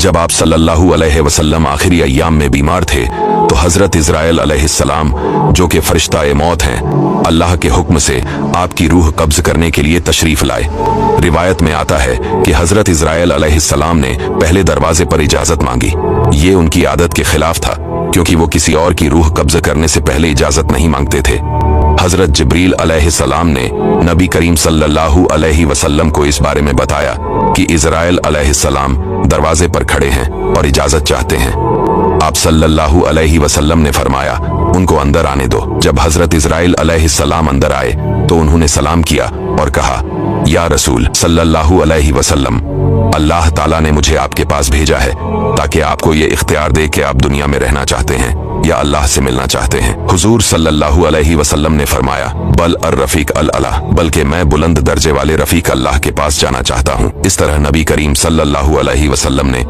जब आप सल्लल्लाहु अलैहि वसल्लम आखिरी अय्याम में बीमार थे तो हजरत इज़राइल अलैहिस्सलाम, जो कि फरिश्ता-ए मौत हैं, अल्लाह के हुक्म से आपकी रूह कब्ज करने के लिए तशरीफ लाए। रिवायत में आता है कि हजरत इज़राइल अलैहिस्सलाम ने पहले दरवाजे पर इजाजत मांगी। ये उनकी आदत के खिलाफ था, क्योंकि वो किसी और की रूह कब्ज करने से पहले इजाजत नहीं मांगते थे। हजरत जिब्रील अलैहिस्सलाम ने नबी करीम सल्लल्लाहु अलैहि वसल्लम को इस बारे में बताया कि इज़राइल अलैहिस्सलाम दरवाजे पर खड़े हैं और इजाजत चाहते हैं। आप सल्लल्लाहु अलैहि वसल्लम ने फरमाया, उनको अंदर आने दो। जब हजरत इज़राइल अलैहिस्सलाम अंदर आए तो उन्होंने सलाम किया और कहा, या रसूल सल्लल्लाहु अलैहि वसल्लम, अल्लाह ताला ने मुझे आपके पास भेजा है ताकि आपको ये इख्तियार दे कि आप दुनिया में रहना चाहते हैं या अल्लाह से मिलना चाहते हैं। हुजूर सल्लल्लाहु अलैहि वसल्लम ने फरमाया, बल अर रफीक अल अला, बल्कि मैं बुलंद दर्जे वाले रफीक अल्लाह के पास जाना चाहता हूँ। इस तरह नबी करीम सल्लल्लाहु अलैहि वसल्लम ने